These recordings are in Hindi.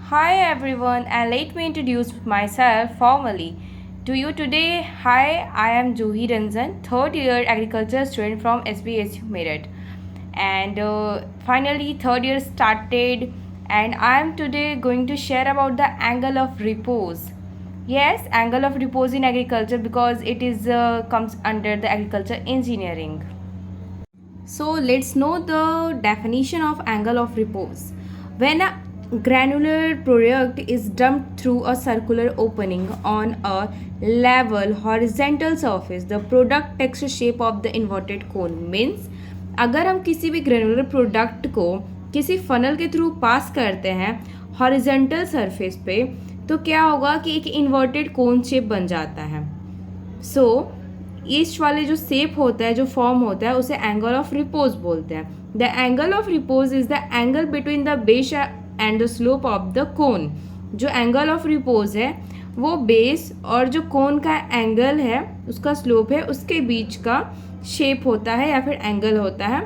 Hi everyone, and let me introduce myself formally to you today. Hi, I am Juhi Ranjan, third year agriculture student from SBSU Meerut, and finally third year started, and I am today going to share about the angle of repose. Yes, angle of repose in agriculture because it is comes under the agriculture engineering. So let's know the definition of angle of repose. When a granular product is dumped through a circular opening on a level horizontal surface, the product takes the shape of the inverted cone. Means अगर हम किसी भी ग्रेनुलर प्रोडक्ट को किसी फनल के थ्रू पास करते हैं हॉरिजेंटल सरफेस पे, तो क्या होगा कि एक इन्वर्टेड कोन शेप बन जाता है. सो ईस्ट वाले जो शेप होता है, जो फॉर्म होता है, उसे एंगल ऑफ रिपोज बोलते हैं. The angle of repose is the angle between the base and the slope of the cone. जो एंगल ऑफ रिपोज है वो बेस और जो कोन का एंगल है, उसका स्लोप है, उसके बीच का शेप होता है या फिर एंगल होता है,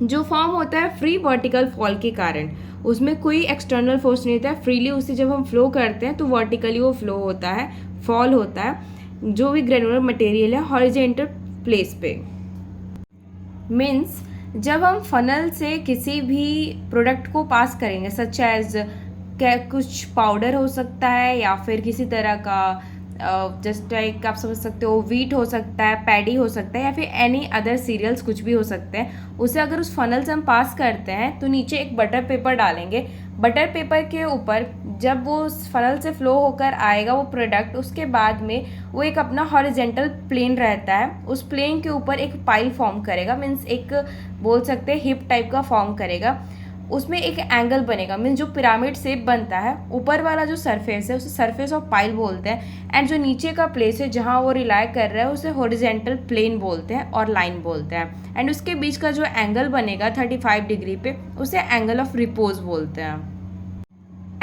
जो फॉर्म होता है फ्री वर्टिकल फॉल के कारण. उसमें कोई एक्सटर्नल फोर्स नहीं होता है, फ्रीली उसे जब हम फ्लो करते हैं तो वर्टिकली वो फ्लो होता है, फॉल होता है जो भी ग्रेनुलर मटेरियल है हॉरिजेंटल प्लेस पे. मीन्स जब हम फनल से किसी भी प्रोडक्ट को पास करेंगे, सच एज क्या कुछ पाउडर हो सकता है या फिर किसी तरह का जस्ट लाइक आप समझ सकते हो वीट हो सकता है, पैडी हो सकता है या फिर एनी अदर सीरियल्स, कुछ भी हो सकते हैं. उसे अगर उस फनल से हम पास करते हैं तो नीचे एक बटर पेपर डालेंगे. बटर पेपर के ऊपर जब वो उस फनल से फ्लो होकर आएगा वो प्रोडक्ट, उसके बाद में वो एक अपना हॉरिजेंटल प्लेन रहता है, उस प्लेन के ऊपर एक पाइल फॉर्म करेगा. मीन्स एक बोल सकते हैं हिप टाइप का फॉर्म करेगा. उसमें एक एंगल बनेगा. मीन्स जो पिरामिड शेप बनता है, ऊपर वाला जो सरफेस है उसे सरफेस ऑफ पाइल बोलते हैं, एंड जो नीचे का प्लेस है जहाँ वो रिलाई कर रहा है उसे हॉरिजेंटल प्लेन बोलते हैं और लाइन बोलते हैं. एंड उसके बीच का जो एंगल बनेगा 35 डिग्री पे, उसे एंगल ऑफ रिपोज बोलते हैं.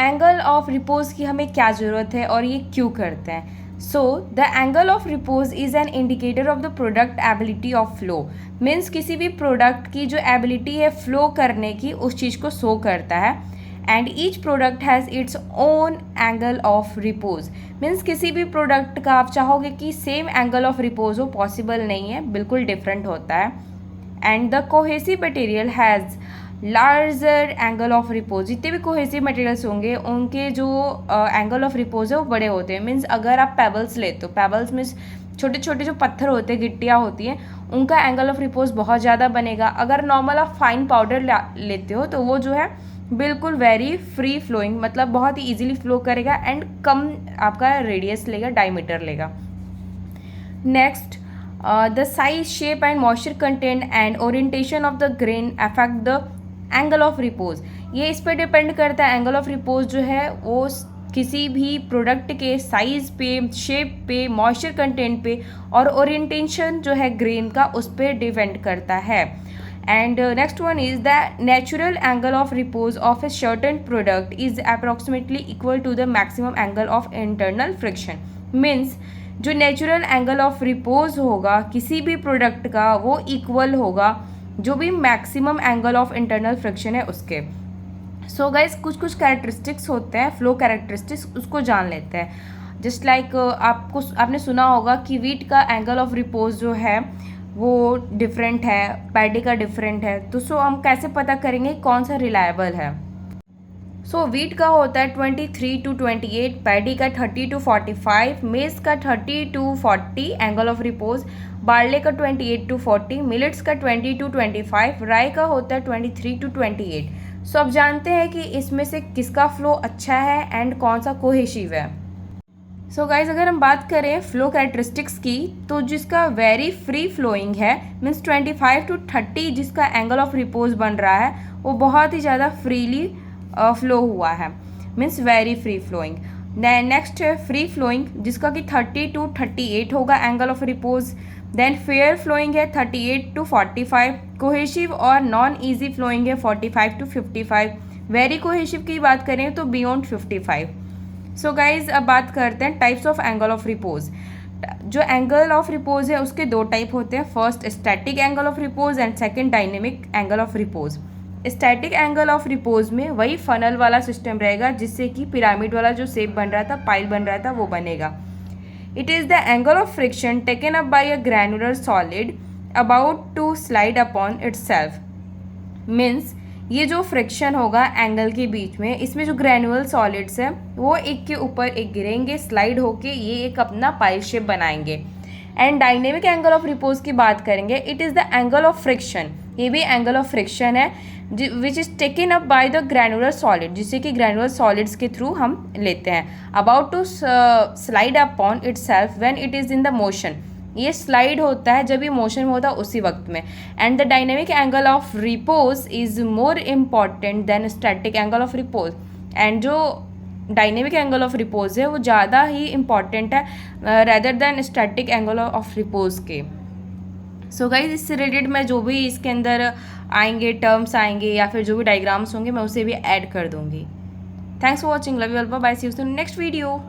एंगल ऑफ रिपोज की हमें क्या ज़रूरत है और ये क्यों करते हैं? So the angle of repose is an indicator of the product ability of flow. Means किसी भी प्रोडक्ट की जो एबिलिटी है फ्लो करने की, उस चीज़ को शो करता है. And each product has its own angle of repose. Means किसी भी प्रोडक्ट का आप चाहोगे कि सेम एंगल ऑफ रिपोज हो, पॉसिबल नहीं है, बिल्कुल डिफरेंट होता है. And the cohesive material has larger angle of repose. जितने भी कोहेसिव मटेरियल्स होंगे उनके जो एंगल ऑफ रिपोज है वो बड़े होते हैं. मीन्स अगर आप पेबल्स लेते हो, पेबल्स में छोटे छोटे जो पत्थर होते हैं, गिट्टियाँ होती हैं, उनका एंगल ऑफ रिपोज बहुत ज़्यादा बनेगा. अगर नॉर्मल आप फाइन पाउडर लेते हो तो वो जो है बिल्कुल वेरी फ्री फ्लोइंग, मतलब बहुत ही ईजिली फ्लो करेगा एंड कम आपका रेडियस लेगा, डायमीटर लेगा. Next, the size, shape and moisture content and orientation of the grain affect the angle of repose. ये इस पर डिपेंड करता है. एंगल ऑफ रिपोज जो है वो किसी भी प्रोडक्ट के साइज पे, शेप पे, मॉइस्चर कंटेंट पे और ओरिएंटेशन जो है ग्रेन का, उस पर डिपेंड करता है. And next one is the natural angle of repose of a certain product is approximately equal to the maximum angle of internal friction. Means जो नेचुरल एंगल ऑफ रिपोज होगा किसी भी प्रोडक्ट का, वो इक्वल होगा जो भी maximum angle of internal friction है उसके. सो गाइज कुछ कुछ कैरेक्टरिस्टिक्स होते हैं, फ्लो कैरेक्टरिस्टिक्स, उसको जान लेते हैं. जस्ट लाइक आपने सुना होगा कि वीट का एंगल ऑफ रिपोज जो है वो डिफरेंट है, पैडी का डिफरेंट है. तो सो हम कैसे पता करेंगे कौन सा रिलायबल है? सो वीट का होता है 23 to 28, पैडी का 30 to 45, मेज का 30 to 40 angle of repose, barley का 28 to 40, मिलेट्स का 20 to 25, राई का होता है 23 to 28. सो अब जानते हैं कि इसमें से किसका फ्लो अच्छा है एंड कौन सा कोहेसिव है. सो गाइज अगर हम बात करें फ्लो कैरेक्टरिस्टिक्स की, तो जिसका वेरी फ्री फ्लोइंग है, मीन्स 25 to 30 जिसका एंगल ऑफ रिपोज बन रहा है, वो बहुत ही ज़्यादा फ्रीली फ्लो हुआ है, means very free flowing. Next है फ्री फ्लोइंग, जिसका कि 30 to 38 होगा angle of repose. Then fair flowing है 38 to 45. कोहेसिव और नॉन ईजी फ्लोइंग है 45 to 55. वेरी कोहेसिव की बात करें तो बियॉन्ड 55. सो गाइज अब बात करते हैं types of angle of repose. जो एंगल ऑफ रिपोज है उसके दो टाइप होते हैं. First static angle of repose and second dynamic angle of repose. Static angle of repose में वही फनल वाला सिस्टम रहेगा जिससे कि पिरामिड वाला जो शेप बन रहा था, पाइल बन रहा था, वो बनेगा. It is the angle of friction taken up by a granular solid about to slide upon itself. Means ये जो फ्रिक्शन होगा एंगल के बीच में, इसमें जो ग्रैनुअल सॉलिड्स है वो एक के ऊपर एक गिरेंगे, स्लाइड होके ये एक अपना पाइल शेप बनाएंगे. And dynamic angle of repose की बात करेंगे. It is the angle of friction, ये भी एंगल ऑफ फ्रिक्शन है which is taken up by the granular solid, जिसे कि ग्रैनुलर सॉलिड्स के थ्रू हम लेते हैं. About to slide upon itself when it is in the motion, ये स्लाइड होता है जब ये मोशन में होता है उसी वक्त में. And the dynamic angle of repose is more important than static angle of repose. And जो डायनेमिक एंगल ऑफ रिपोज है वो ज़्यादा ही इम्पॉर्टेंट है rather than static angle of repose के. सो गाइज इससे रिलेटेड मैं जो भी इसके अंदर आएंगे टर्म्स आएंगे या फिर जो भी डायग्राम्स होंगे मैं उसे भी ऐड कर दूँगी. Thanks for watching. Love you all. Bye. See you soon next video.